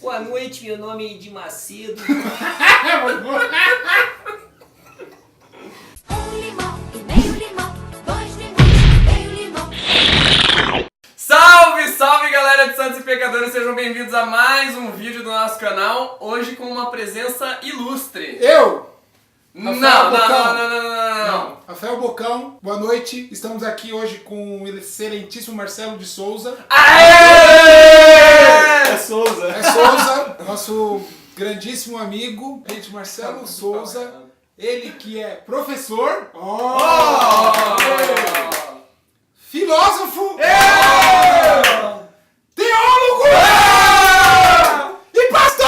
Boa noite, meu nome é Edir Macedo. Um limão e meio limão, 2 limões e meio limão. Salve, salve galera de Santos e Pecadores, sejam bem-vindos a mais um vídeo do nosso canal, hoje com uma presença ilustre. Eu! Não. Rafael Bocão, boa noite. Estamos aqui hoje com o excelentíssimo Marcelo de Souza. Aê! É Souza. É Souza, nosso grandíssimo amigo. Gente, Marcelo Souza, ele que é professor, filósofo, teólogo e pastor!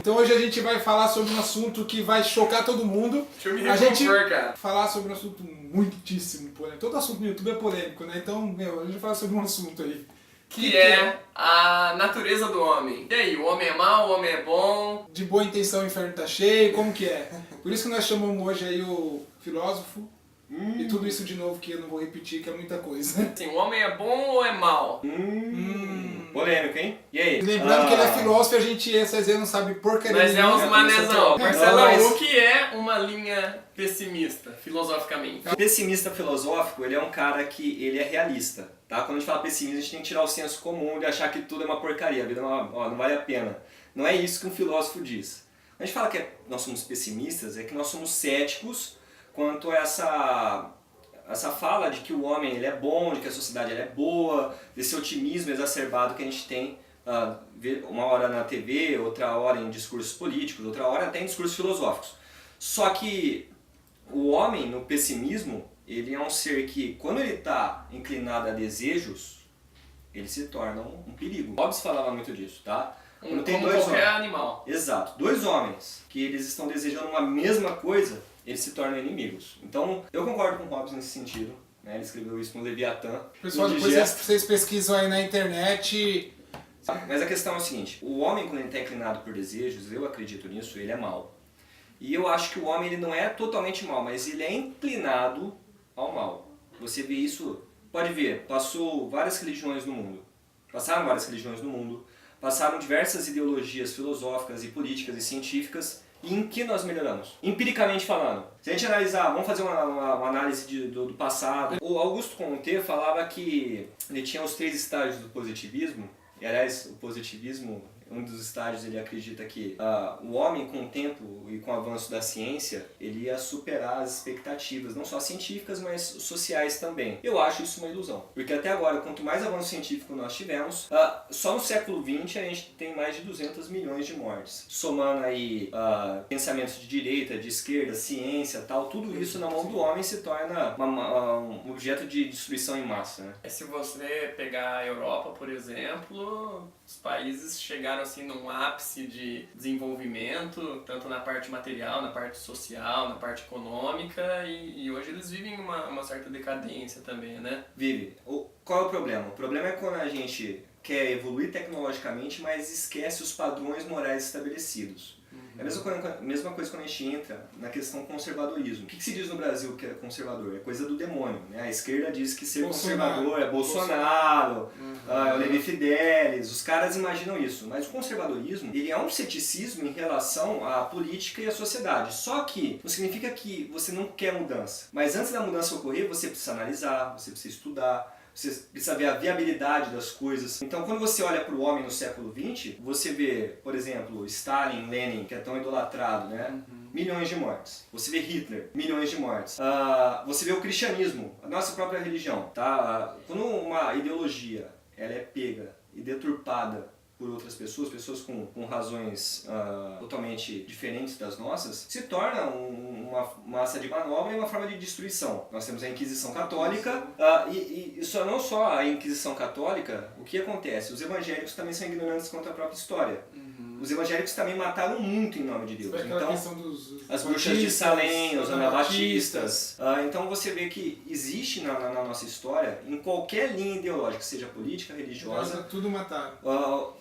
Então hoje a gente vai falar sobre um assunto que vai chocar todo mundo. Deixa eu me A gente recompor, cara. falar sobre um assunto muitíssimo polêmico. Todo assunto no YouTube é polêmico, né? Então, a gente vai falar sobre um assunto aí. Que é a natureza do homem. E aí, o homem é mau, o homem é bom? De boa intenção o inferno tá cheio, como que é? Por isso que nós chamamos hoje aí o filósofo. E tudo isso de novo que eu não vou repetir, que é muita coisa. Assim, o homem é bom ou é mau? Polêmico, hein? E aí? E lembrando que ele é filósofo e a gente, essas vezes, não sabe porcaria Nós é nenhuma. uns manezão. Marcelão, Mas- o que é uma linha pessimista, filosoficamente? O pessimista filosófico, ele é um cara que ele é realista, tá? Quando a gente fala pessimista, a gente tem que tirar o senso comum de achar que tudo é uma porcaria, a vida não vale a pena. Não é isso que um filósofo diz. Quando a gente fala que nós somos pessimistas, é que nós somos céticos quanto a essa fala de que o homem ele é bom, de que a sociedade ele é boa, desse otimismo exacerbado que a gente tem uma hora na TV, outra hora em discursos políticos, outra hora até em discursos filosóficos. Só que o homem, no pessimismo, ele é um ser que, quando ele está inclinado a desejos, ele se torna um perigo. Hobbes falava muito disso, tá? Quando tem Como dois qualquer homens, animal. exato, dois homens que eles estão desejando uma mesma coisa, eles se tornam inimigos. Então, eu concordo com o Hobbes nesse sentido, né? Ele escreveu isso no Leviatã. Pessoal, no depois Digesto. vocês pesquisam aí na internet. Mas a questão é o seguinte, o homem quando ele está inclinado por desejos, eu acredito nisso, ele é mau. E eu acho que o homem ele não é totalmente mau, mas ele é inclinado ao mal. Você vê isso, pode ver, passou várias religiões no mundo. Passaram várias religiões no mundo, passaram diversas ideologias filosóficas e políticas e científicas. E em que nós melhoramos? Empiricamente falando. Se a gente analisar, vamos fazer uma análise do passado. O Augusto Comte falava que ele tinha os 3 estágios do positivismo. E, aliás, o positivismo, um dos estágios, ele acredita que o homem, com o tempo e com o avanço da ciência, ele ia superar as expectativas, não só científicas, mas sociais também. Eu acho isso uma ilusão. Porque até agora, quanto mais avanço científico nós tivemos, só no século XX a gente tem mais de 200 milhões de mortes. Somando aí pensamentos de direita, de esquerda, ciência, tal, tudo isso na mão do homem se torna um objeto de destruição em massa, né? Se você pegar a Europa, por exemplo, os países chegaram assim num ápice de desenvolvimento, tanto na parte material, na parte social, na parte econômica, e hoje eles vivem uma certa decadência também, né? Vive. Qual é o problema? O problema é quando a gente quer evoluir tecnologicamente, mas esquece os padrões morais estabelecidos. É a mesma coisa quando a gente entra na questão conservadorismo. O que se diz no Brasil que é conservador? É coisa do demônio, né? A esquerda diz que ser conservador é Bolsonaro, é o Levi Fidelis, os caras imaginam isso. Mas o conservadorismo, ele é um ceticismo em relação à política e à sociedade. Só que não significa que você não quer mudança. Mas antes da mudança ocorrer, você precisa analisar, você precisa estudar, você precisa ver a viabilidade das coisas. Então, quando você olha para o homem no século XX, você vê, por exemplo, Stalin, Lenin, que é tão idolatrado, né? Milhões de mortes. Você vê Hitler, milhões de mortes. Você vê o cristianismo, a nossa própria religião. Tá? Quando uma ideologia ela é pega e deturpada por outras pessoas com razões totalmente diferentes das nossas, se torna uma massa de manobra e uma forma de destruição. Nós temos a Inquisição Católica, e não só a Inquisição Católica, o que acontece? Os evangélicos também são ignorantes contra a própria história. Os evangélicos também mataram muito em nome de Deus. Foi aquela Então, questão dos as bruxas de Salem, os anabatistas. Então você vê que existe na nossa história, em qualquer linha ideológica, seja política, religiosa, tudo mataram.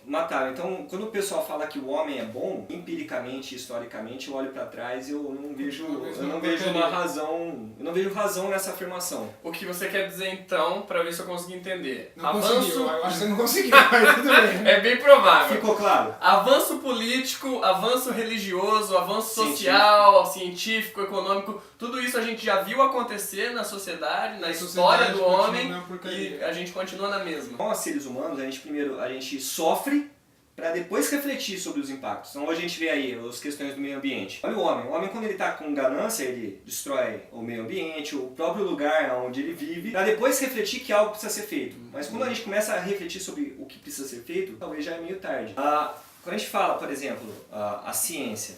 Mataram. Então, quando o pessoal fala que o homem é bom, empiricamente, historicamente, eu olho para trás e eu não vejo uma razão, eu não vejo razão nessa afirmação. O que você quer dizer então, pra ver se eu consigo entender? Não conseguiu, eu acho que você não conseguiu, mas tudo bem. É bem provável. Ficou claro? Avanço político, avanço religioso, avanço social, científico, econômico, tudo isso a gente já viu acontecer na sociedade, na história do homem, e a gente continua na mesma. Nós, seres humanos, a gente sofre para depois refletir sobre os impactos. Então hoje a gente vê aí as questões do meio ambiente. Olha o homem quando ele está com ganância, ele destrói o meio ambiente, o próprio lugar onde ele vive, para depois refletir que algo precisa ser feito. Mas quando a gente começa a refletir sobre o que precisa ser feito, talvez já é meio tarde. Quando a gente fala, por exemplo, a ciência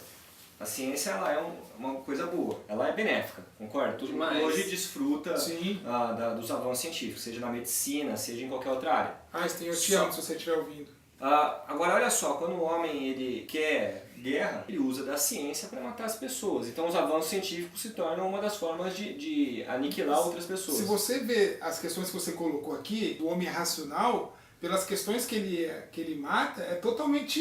ela é uma coisa boa, ela é benéfica, concorda? Todo mundo hoje desfruta dos avanços científicos, seja na medicina, seja em qualquer outra área. Eu te amo se você estiver ouvindo. Agora olha só, quando o homem ele quer guerra, ele usa da ciência para matar as pessoas. Então os avanços científicos se tornam uma das formas de aniquilar outras pessoas. Se você vê as questões que você colocou aqui, do homem racional, pelas questões que ele mata, é totalmente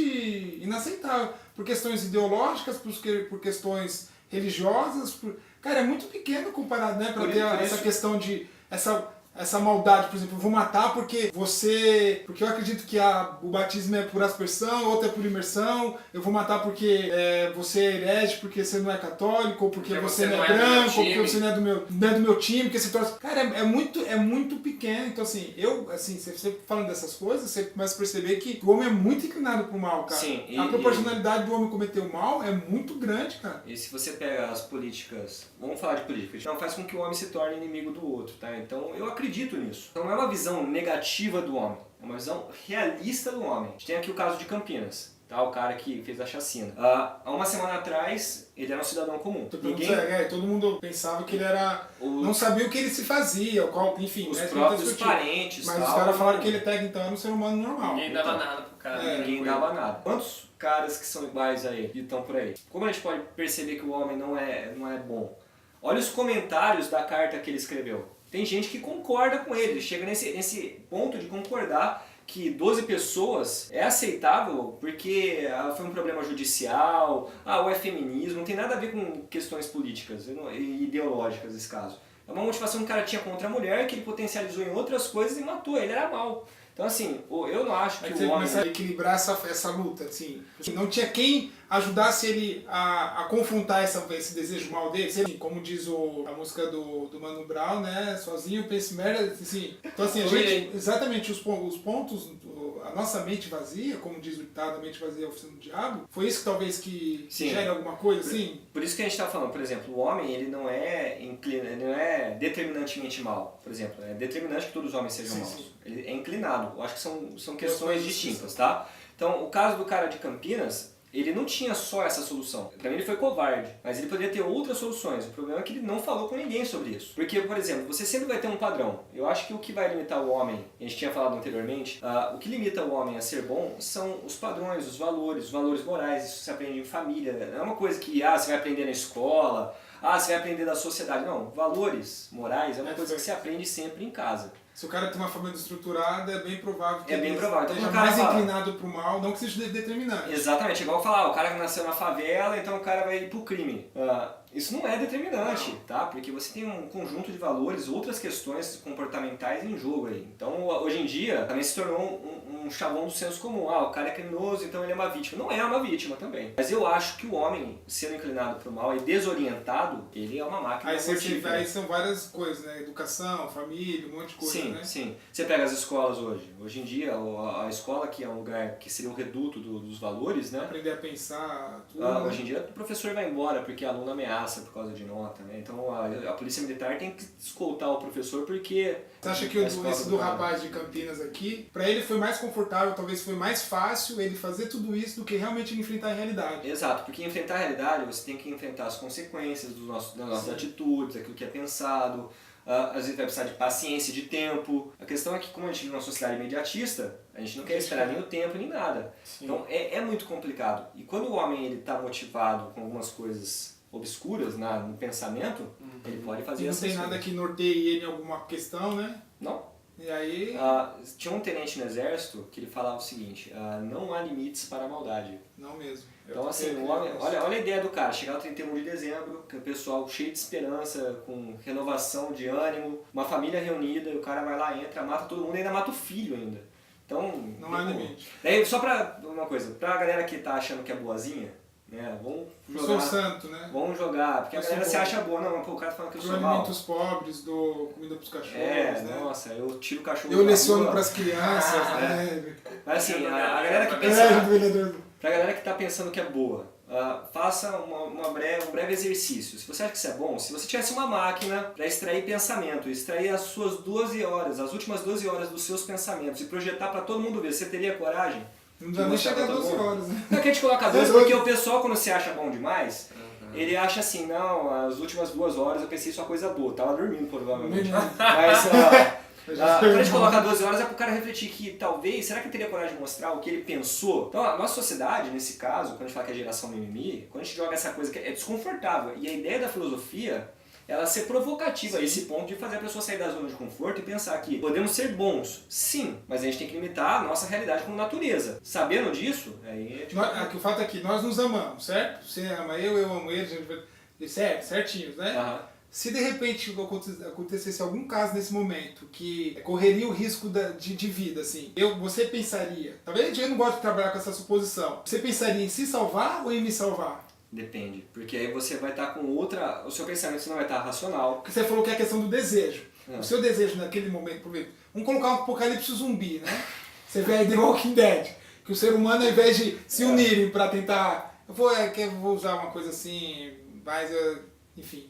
inaceitável. Por questões ideológicas, por questões religiosas. Cara, é muito pequeno comparado, né? Para ter essa questão de... Essa maldade, por exemplo, eu vou matar porque eu acredito que o batismo é por aspersão, outro é por imersão, eu vou matar porque você é herege, porque você não é católico, ou porque você não é branco, ou porque você não é do meu time, porque você torce... Cara, é muito pequeno, então assim, você falando dessas coisas, você começa a perceber que o homem é muito inclinado pro mal, cara. Sim, a proporcionalidade do homem cometer o mal é muito grande, cara. E se você pega as políticas, vamos falar de política, não faz com que o homem se torne inimigo do outro, tá? Então eu acredito nisso. Então não é uma visão negativa do homem, é uma visão realista do homem. A gente tem aqui o caso de Campinas, tá? O cara que fez a chacina. Há uma semana atrás, ele era um cidadão comum. Todo mundo pensava que ele era... Não sabia o que ele se fazia, enfim... Os próprios parentes, mas os caras falaram que ele então era um ser humano normal. Ninguém dava nada pro cara. Ninguém dava nada. Quantos caras que são iguais a ele e estão por aí? Como a gente pode perceber que o homem não é bom? Olha os comentários da carta que ele escreveu. Tem gente que concorda com ele chega nesse ponto de concordar que 12 pessoas é aceitável porque foi um problema judicial, ou é feminismo, não tem nada a ver com questões políticas e ideológicas nesse caso. É uma motivação que o cara tinha contra a mulher, que ele potencializou em outras coisas e matou, ele era mau. Então assim, eu não acho que o homem... começa a equilibrar essa luta, assim. Não tinha quem ajudasse ele a confrontar esse desejo mal dele. Como diz a música do Mano Brown, né? Sozinho, pense merda, assim. Então assim, exatamente, os pontos, a nossa mente vazia, como diz o ditado, a mente vazia é a oficina do diabo, foi isso que talvez que gere alguma coisa, assim? Por isso que a gente está falando, por exemplo, o homem, ele não é determinantemente mal. Por exemplo, é determinante que todos os homens sejam maus. Sim. Ele é inclinado. Eu acho que são questões distintas, tá? Então, o caso do cara de Campinas, ele não tinha só essa solução. Pra mim ele foi covarde, mas ele poderia ter outras soluções. O problema é que ele não falou com ninguém sobre isso. Porque, por exemplo, você sempre vai ter um padrão. Eu acho que o que vai limitar o homem, a gente tinha falado anteriormente, o que limita o homem a ser bom são os padrões, os valores morais. Isso se aprende em família. Não é uma coisa que você vai aprender na escola, você vai aprender da sociedade. Não, valores morais é uma coisa que se aprende sempre em casa. Se o cara tem uma família estruturada, é bem provável que ele esteja mais inclinado pro mal, não que seja determinante. Exatamente, igual falar, o cara que nasceu na favela, então o cara vai ir pro crime. Isso não é determinante, tá? Porque você tem um conjunto de valores, outras questões comportamentais em jogo aí. Então, hoje em dia, também se tornou um chavão do senso comum. O cara é criminoso, então ele é uma vítima. Não é uma vítima também. Mas eu acho que o homem, sendo inclinado pro mal e desorientado, ele é uma máquina mortífera. Aí são várias coisas, né? Educação, família, um monte de coisa, né? Sim. Você pega as escolas hoje. Hoje em dia, a escola que é um lugar que seria o reduto dos valores, né? Aprender a pensar, tudo. Hoje em dia, o professor vai embora porque aluno ameaça por causa de nota, né? Então a polícia militar tem que escoltar o professor porque... Você acha que esse do rapaz de Campinas aqui, pra ele foi mais confortável, talvez foi mais fácil ele fazer tudo isso do que realmente ele enfrentar a realidade? Exato, porque enfrentar a realidade você tem que enfrentar as consequências das nossas atitudes, aquilo que é pensado, às vezes vai precisar de paciência, de tempo. A questão é que como a gente vive numa sociedade imediatista, a gente não quer esperar nem o tempo nem nada. Sim. Então é muito complicado. E quando o homem está motivado com algumas coisas obscuras no pensamento, ele pode fazer E não essas tem nada coisas. que norteie ele em alguma questão, né? Não. E aí, Tinha um tenente no exército que ele falava o seguinte, não há limites para a maldade. não mesmo. Então assim, o homem, olha a ideia do cara, chegar no 31 de dezembro, que o pessoal cheio de esperança, com renovação de ânimo, uma família reunida, e o cara vai lá, entra, mata todo mundo e ainda mata o filho ainda. Então, Não há limite. Daí, só pra uma coisa, pra galera que tá achando que é boazinha, né, vamos Eu sou jogar, santo, né? vamos jogar, porque a Eu sou galera se bom. acha boa, não, pô, o cara tá falando que eu Pro sou mal. alimentos pobres, dou comida pros cachorros, né? Nossa, eu tiro o cachorro Eu da leciono rua. pras crianças, né? Mas assim, a galera que É, pensa, vereador. pra galera que tá pensando que é boa, faça um breve exercício. Se você acha que isso é bom, se você tivesse uma máquina para extrair pensamento, extrair as suas 12 horas, as últimas 12 horas dos seus pensamentos e projetar para todo mundo ver, você teria coragem? Não dá nem chegar a 12 Tá bom. horas, né? Não é que a gente coloca 12 porque o pessoal, quando se acha bom demais, ele acha assim, não, as últimas 2 horas eu pensei só coisa boa, tava dormindo provavelmente. Mas quando a gente coloca 12 horas é pro cara refletir que talvez, será que ele teria coragem de mostrar o que ele pensou? Então a nossa sociedade, nesse caso, quando a gente fala que é geração mimimi, quando a gente joga essa coisa que é desconfortável, e a ideia da filosofia ela ser provocativa a esse ponto de fazer a pessoa sair da zona de conforto e pensar que podemos ser bons, sim, mas a gente tem que limitar a nossa realidade como natureza. Sabendo disso, aí é tipo... O fato é que nós nos amamos, certo? Você ama eu amo ele, a gente vai... Certo, certinhos, né? Aham. Se de repente acontecesse algum caso nesse momento que correria o risco de vida, assim, você pensaria, talvez eu não gosto de trabalhar com essa suposição, você pensaria em se salvar ou em me salvar? Depende, porque aí você vai estar com outra... O seu pensamento não vai estar racional. Porque você falou que é a questão do desejo. É. O seu desejo naquele momento, por exemplo, vamos colocar um apocalipse zumbi, né? Você vê aí The Walking Dead, que o ser humano, ao invés de se unirem para tentar... Eu vou usar uma coisa assim, mas... Enfim.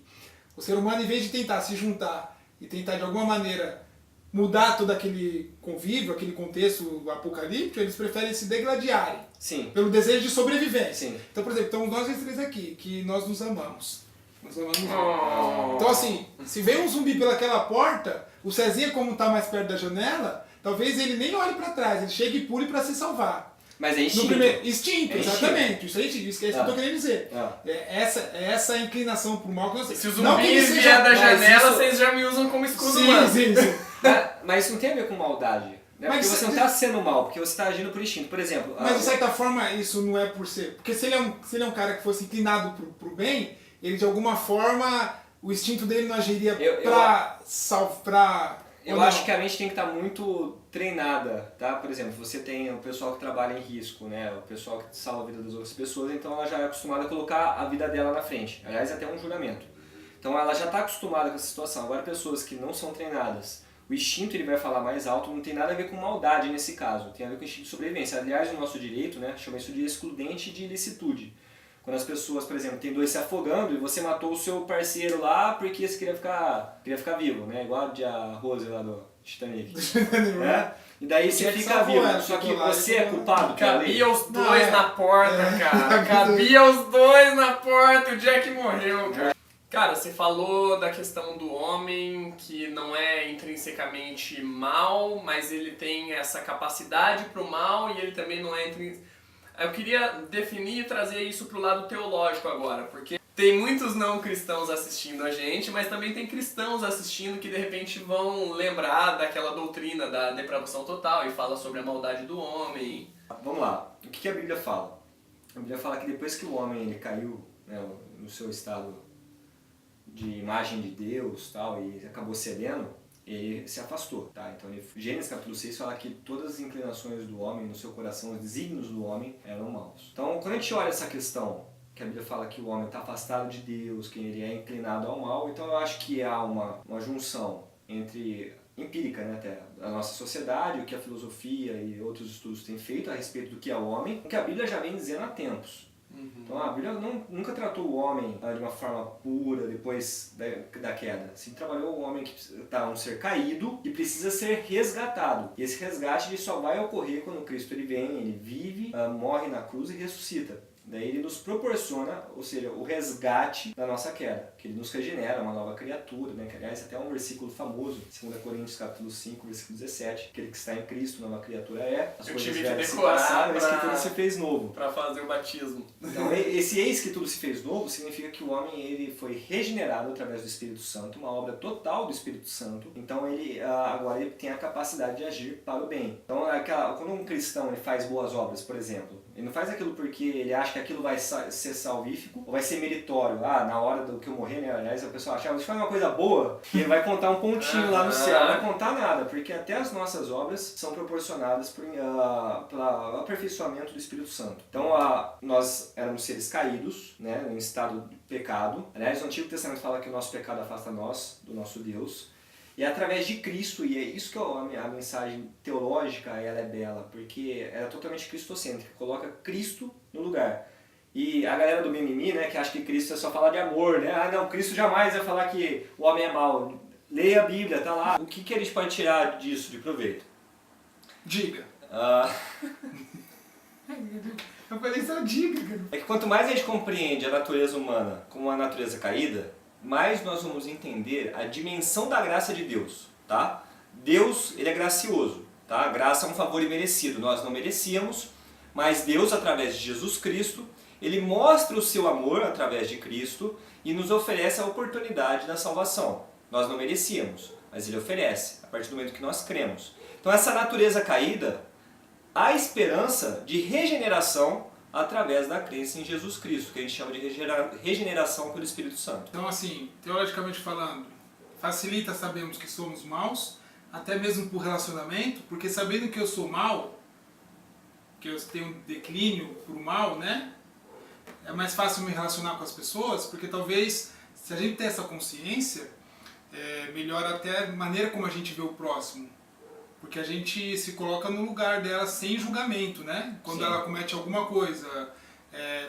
O ser humano, em vez de tentar se juntar e tentar de alguma maneira mudar todo aquele convívio, aquele contexto apocalíptico, eles preferem se degladiarem. Sim. Pelo desejo de sobrevivência. Sim. Então, por exemplo, estamos nós três aqui, que nós nos amamos. Nós amamos muito. Então, assim, se vem um zumbi pelaquela porta, o Cezinha, como está mais perto da janela, talvez ele nem olhe para trás, ele chegue e pule para se salvar. Mas é No instinto. primeiro, instinto, É exatamente. Isso aí, isso que eu estou querendo dizer. Ah. É essa inclinação pro mal que nós temos. Se o Não que zumbi ele vier seja- da mas janela, isso- vocês já me usam como escudo Sim, humano. sim, sim. Mas isso não tem a ver com maldade. Né? Mas Porque isso- você não está sendo mal, porque você está agindo por instinto. Por exemplo... Mas de certa forma isso não é por ser. Porque se ele é um cara que fosse inclinado pro bem, ele de alguma forma, o instinto dele não agiria pra. Eu acho que a mente tem que estar muito treinada, tá? Por exemplo, você tem o pessoal que trabalha em risco, né? O pessoal que salva a vida das outras pessoas, então ela já é acostumada a colocar a vida dela na frente. Aliás, até um juramento. Então ela já está acostumada com essa situação. Agora, pessoas que não são treinadas, o instinto ele vai falar mais alto, não tem nada a ver com maldade nesse caso, tem a ver com o instinto de sobrevivência. Aliás, no nosso direito, né, chama isso de excludente de ilicitude. Quando as pessoas, por exemplo, tem dois se afogando e você matou o seu parceiro lá porque você queria ficar vivo, né? Igual a Rose lá do Titanic. né? E daí você Porque fica salvou vivo, ela, só que ficou lá, você é ficou- culpado pela lei. Cabia os Não, dois é. na porta, É. cara. Cabia os dois na porta, o Jack morreu, cara. Cara, você falou da questão do homem que não é intrinsecamente mal, mas ele tem essa capacidade pro mal e ele também não é intrinsecamente... Eu queria definir e trazer isso pro lado teológico agora, porque tem muitos não cristãos assistindo a gente, mas também tem cristãos assistindo que de repente vão lembrar daquela doutrina da depravação total e fala sobre a maldade do homem. Vamos lá, o que a Bíblia fala? A Bíblia fala que depois que o homem ele caiu, né, no seu estado de imagem de Deus tal, e acabou cedendo, ele se afastou, tá? Então, Gênesis capítulo 6 fala que todas as inclinações do homem no seu coração, os desígnios do homem eram maus. Então, quando a gente olha essa questão, que a Bíblia fala que o homem está afastado de Deus, que ele é inclinado ao mal, então eu acho que há uma junção entre empírica, né, até a nossa sociedade, o que a filosofia e outros estudos têm feito a respeito do que é o homem, o que a Bíblia já vem dizendo há tempos. Então a Bíblia nunca tratou o homem de uma forma pura depois da queda. Assim, trabalhou o homem que está um ser caído e precisa ser resgatado. E esse resgate ele só vai ocorrer quando Cristo ele vem, ele vive, morre na cruz e ressuscita. Daí ele nos proporciona, ou seja, o resgate da nossa queda, que ele nos regenera, uma nova criatura, né? Que aliás até um versículo famoso, 2 Coríntios capítulo 5, versículo 17, aquele que está em Cristo, nova criatura é, as Eu coisas tive que velhas se decorar passaram, eis que pra- tudo se fez novo. Pra fazer o batismo. Então esse eis que tudo se fez novo significa que o homem ele foi regenerado através do Espírito Santo, uma obra total do Espírito Santo. Então ele agora ele tem a capacidade de agir para o bem. Então quando um cristão ele faz boas obras, por exemplo, ele não faz aquilo porque ele acha que aquilo vai ser salvífico ou vai ser meritório. Na hora do que eu morrer, né? Aliás, a pessoa acha, deixa eu fazer uma coisa boa e ele vai contar um pontinho lá no céu. Não vai contar nada, porque até as nossas obras são proporcionadas pelo aperfeiçoamento do Espírito Santo. Então nós éramos seres caídos, né? Em estado de pecado. Aliás, o Antigo Testamento fala que o nosso pecado afasta nós do nosso Deus. E é através de Cristo, e é isso que a mensagem teológica ela é bela, porque ela é totalmente cristocêntrica, coloca Cristo no lugar. E a galera do mimimi, né, que acha que Cristo é só falar de amor, né? Não, Cristo jamais vai falar que o homem é mau. Leia a Bíblia, tá lá. O que a gente pode tirar disso de proveito? Diga. Ah, Eu falei só diga, cara. é que quanto mais a gente compreende a natureza humana como uma natureza caída, mais nós vamos entender a dimensão da graça de Deus, tá? Deus, ele é gracioso, tá? A graça é um favor imerecido, nós não merecíamos, mas Deus, através de Jesus Cristo, ele mostra o seu amor através de Cristo e nos oferece a oportunidade da salvação. Nós não merecíamos, mas ele oferece, a partir do momento que nós cremos. Então essa natureza caída, há esperança de regeneração através da crença em Jesus Cristo, que a gente chama de regeneração pelo Espírito Santo. Então, assim, teologicamente falando, facilita sabermos que somos maus, até mesmo por relacionamento, porque sabendo que eu sou mau, que eu tenho um declínio pro mal, né? É mais fácil me relacionar com as pessoas, porque talvez, se a gente tem essa consciência, melhora até a maneira como a gente vê o próximo. Porque a gente se coloca no lugar dela sem julgamento, né? Quando Sim. ela comete alguma coisa.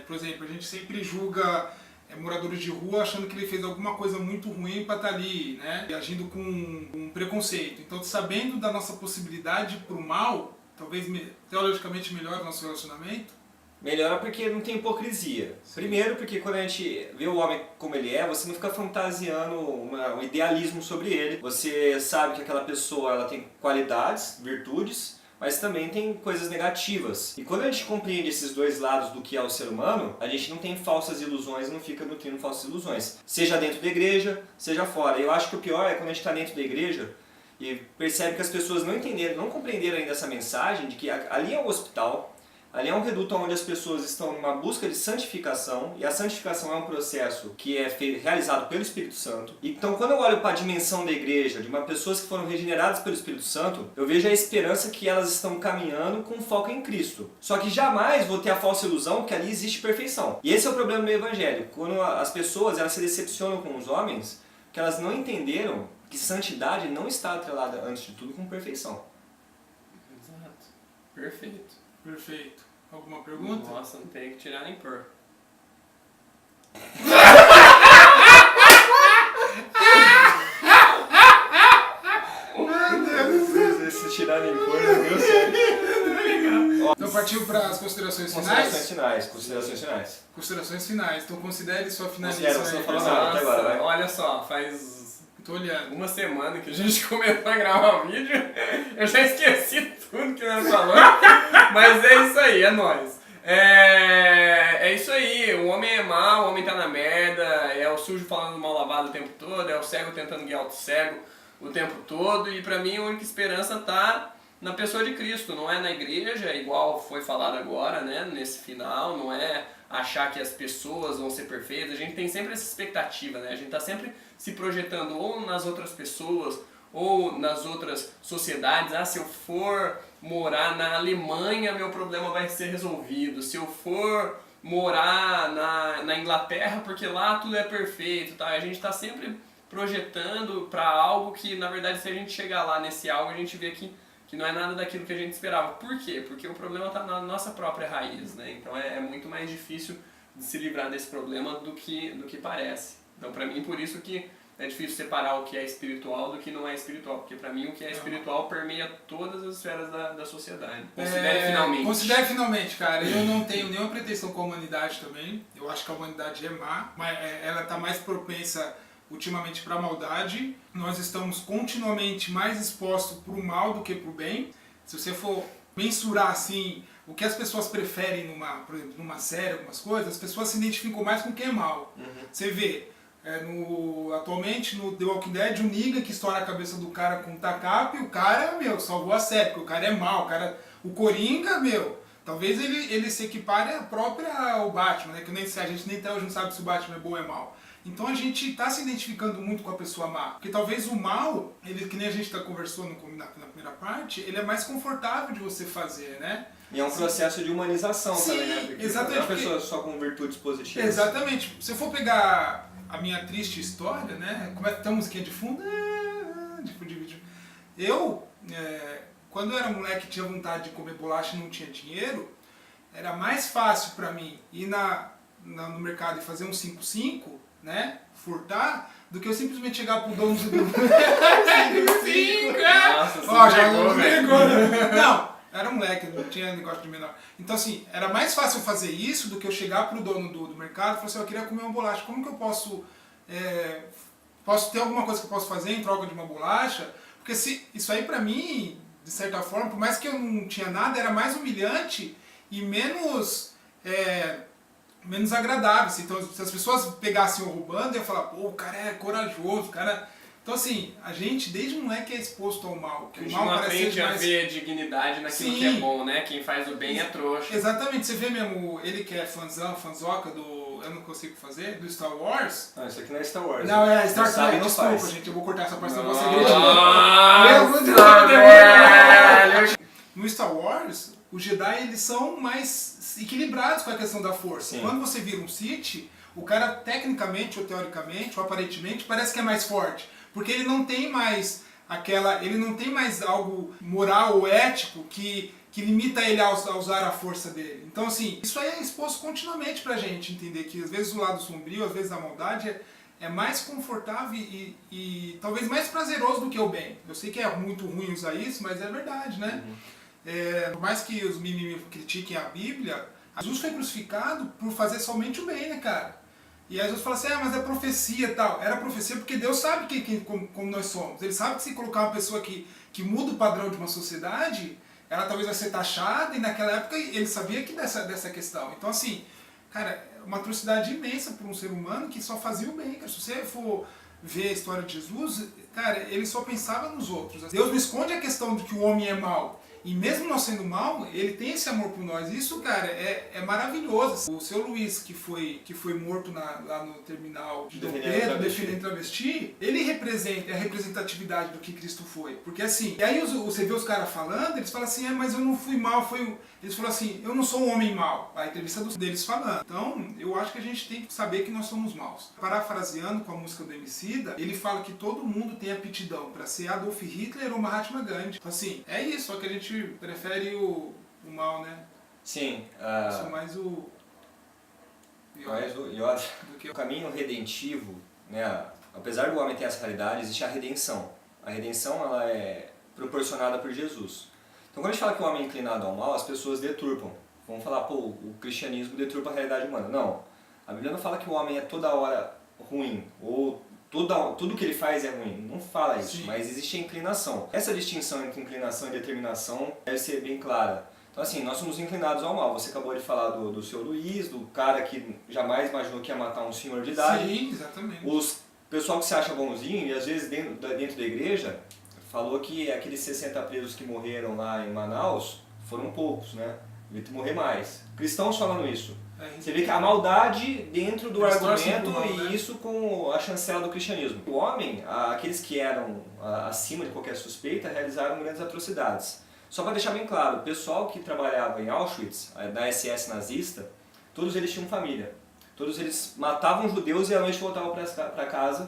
Por exemplo, a gente sempre julga moradores de rua achando que ele fez alguma coisa muito ruim para estar ali, né? E agindo com preconceito. Então, sabendo da nossa possibilidade para o mal, talvez teologicamente melhore o nosso relacionamento. Melhora porque não tem hipocrisia. Primeiro porque quando a gente vê o homem como ele é, você não fica fantasiando um idealismo sobre ele. Você sabe que aquela pessoa ela tem qualidades, virtudes, mas também tem coisas negativas. E quando a gente compreende esses dois lados do que é o ser humano, a gente não tem falsas ilusões, não fica nutrindo falsas ilusões. Seja dentro da igreja, seja fora. Eu acho que o pior é quando a gente está dentro da igreja e percebe que as pessoas não entenderam, não compreenderam ainda essa mensagem de que ali é um hospital, ali é um reduto onde as pessoas estão numa busca de santificação, e a santificação é um processo que é realizado pelo Espírito Santo. Então, quando eu olho para a dimensão da igreja, de pessoas que foram regeneradas pelo Espírito Santo, eu vejo a esperança que elas estão caminhando com foco em Cristo. Só que jamais vou ter a falsa ilusão que ali existe perfeição. E esse é o problema do Evangelho. Quando as pessoas elas se decepcionam com os homens, que elas não entenderam que santidade não está atrelada, antes de tudo, com perfeição. Exato. Perfeito. Perfeito. Alguma pergunta? Nossa, não tem que tirar nem pôr. Se tirar nem pôr, não deu certo. Então partiu para as considerações Considerações finais? finais. Considerações finais. Considerações finais. Então considere sua Considera, finalização. você aí, não falou pessoal. nada até agora, vai. Olha só, faz Tô olhando. uma semana que a gente começou a gravar o vídeo. Eu já esqueci tudo que nós falamos. Mas é isso aí, é nóis. É isso aí, o homem é mau, o homem tá na merda, é o sujo falando mal lavado o tempo todo, é o cego tentando guiar outro cego o tempo todo, e pra mim a única esperança tá na pessoa de Cristo, não é na igreja, igual foi falado agora, né, nesse final, não é achar que as pessoas vão ser perfeitas, a gente tem sempre essa expectativa, né, a gente tá sempre se projetando ou nas outras pessoas, ou nas outras sociedades, se eu for morar na Alemanha, meu problema vai ser resolvido. Se eu for morar na Inglaterra, porque lá tudo é perfeito, tá? A gente está sempre projetando para algo que, na verdade, se a gente chegar lá nesse algo, a gente vê que não é nada daquilo que a gente esperava. Por quê? Porque o problema está na nossa própria raiz, né? Então é muito mais difícil de se livrar desse problema do que parece. Então, para mim, por isso que é difícil separar o que é espiritual do que não é espiritual, porque pra mim o que é espiritual permeia todas as esferas da sociedade. Considere finalmente. Considere finalmente, cara. Eu não tenho nenhuma pretensão com a humanidade também. Eu acho que a humanidade é má, mas ela está mais propensa ultimamente para a maldade. Nós estamos continuamente mais expostos para o mal do que para o bem. Se você for mensurar assim o que as pessoas preferem por exemplo, numa série, algumas coisas, as pessoas se identificam mais com o que é mal. Você vê atualmente no The Walking Dead, o Negan que estoura a cabeça do cara com um tacape, o cara, salvou a série, porque o cara é mau, o Coringa, talvez ele se equipare ao Batman, né, que a gente nem até hoje não sabe se o Batman é bom ou é mau. Então a gente está se identificando muito com a pessoa má, porque talvez o mal, que nem a gente conversou na primeira parte, ele é mais confortável de você fazer, né? E é um processo de humanização. Sim, também, né? Porque exatamente. não é uma pessoa só com virtudes positivas. Exatamente. Se eu for pegar a minha triste história, né? Como é que tem a musiquinha de fundo? De vídeo. Quando eu era moleque e tinha vontade de comer bolacha e não tinha dinheiro, era mais fácil pra mim ir no mercado e fazer um 5-5, né? Furtar, do que eu simplesmente chegar pro dono do 5-5, Nossa, ó, já pegou, velho. pegou, né? Não, era moleque, não tinha negócio de menor. Então assim, era mais fácil eu fazer isso do que eu chegar pro dono do mercado e falar assim, eu queria comer uma bolacha, como que eu posso ter alguma coisa que eu posso fazer em troca de uma bolacha? Porque isso aí pra mim, de certa forma, por mais que eu não tinha nada, era mais humilhante e menos agradável. Então, se as pessoas pegassem eu roubando, eu ia falar, pô, o cara é corajoso, o cara... Então, assim, a gente, desde moleque, é exposto ao mal. A gente não aprende a ver dignidade naquilo que é bom, né? Quem faz o bem é trouxa. Exatamente. Você vê mesmo, ele que é fanzoca eu não consigo fazer, do Star Wars. Não, isso aqui não é Star Wars. Não, é Star Trek, Trek, desculpa, gente, eu vou cortar essa parte, senão você Nossa, velho! No Star Wars, os Jedi, eles são mais equilibrados com a questão da força. Sim. Quando você vira um Sith, o cara, tecnicamente, ou teoricamente, ou aparentemente, parece que é mais forte. Porque ele não tem mais ele não tem mais algo moral ou ético que limita ele a usar a força dele. Então, assim, isso aí é exposto continuamente pra gente entender que às vezes o lado sombrio, às vezes a maldade é mais confortável e talvez mais prazeroso do que o bem. Eu sei que é muito ruim usar isso, mas é verdade, né? Por mais que os mimimi critiquem a Bíblia, Jesus foi crucificado por fazer somente o bem, né, cara? E aí Jesus fala assim, mas é profecia e tal. Era profecia porque Deus sabe como nós somos. Ele sabe que se colocar uma pessoa que muda o padrão de uma sociedade, ela talvez vai ser taxada, e naquela época ele sabia que dessa questão. Então, assim, cara, uma atrocidade imensa para um ser humano que só fazia o bem. Cara. Se você for ver a história de Jesus, cara, ele só pensava nos outros. Deus não esconde a questão de que o homem é mau. E mesmo nós sendo mal, ele tem esse amor por nós. Isso, cara, é maravilhoso. O seu Luiz, que foi morto lá no terminal de Dom Pedro, defendendo travesti, ele representa a representatividade do que Cristo foi. Porque assim, e aí você vê os caras falando, eles falam assim, mas eu não fui mal, eles falam assim, eu não sou um homem mau. A entrevista deles falando. Então, eu acho que a gente tem que saber que nós somos maus. Parafraseando com a música do Emicida, ele fala que todo mundo tem aptidão para ser Adolf Hitler ou Mahatma Gandhi. Então, assim, é isso, só que a gente prefere o mal, né? Sim. Sou mais o Yoda. O caminho redentivo, né? Apesar do homem ter essa realidade, existe a redenção. A redenção, ela é proporcionada por Jesus. Então, quando a gente fala que o homem é inclinado ao mal, as pessoas deturpam. Vão falar, pô, o cristianismo deturpa a realidade humana. Não. A Bíblia não fala que o homem é toda hora ruim, ou tudo que ele faz é ruim. Não fala isso, mas existe a inclinação. Essa distinção entre inclinação e determinação deve ser bem clara. Então, assim, nós somos inclinados ao mal. Você acabou de falar do seu Luiz, do cara que jamais imaginou que ia matar um senhor de idade. Sim, exatamente. O pessoal que se acha bonzinho, e às vezes dentro da igreja, falou que aqueles 60 presos que morreram lá em Manaus foram poucos, né? Devia morrer mais. Cristãos falando isso. Você vê que a maldade dentro do argumento e isso com a chancela do cristianismo. O homem, aqueles que eram acima de qualquer suspeita, realizaram grandes atrocidades. Só para deixar bem claro, o pessoal que trabalhava em Auschwitz, da SS nazista, todos eles tinham família. Todos eles matavam judeus e à noite voltavam para casa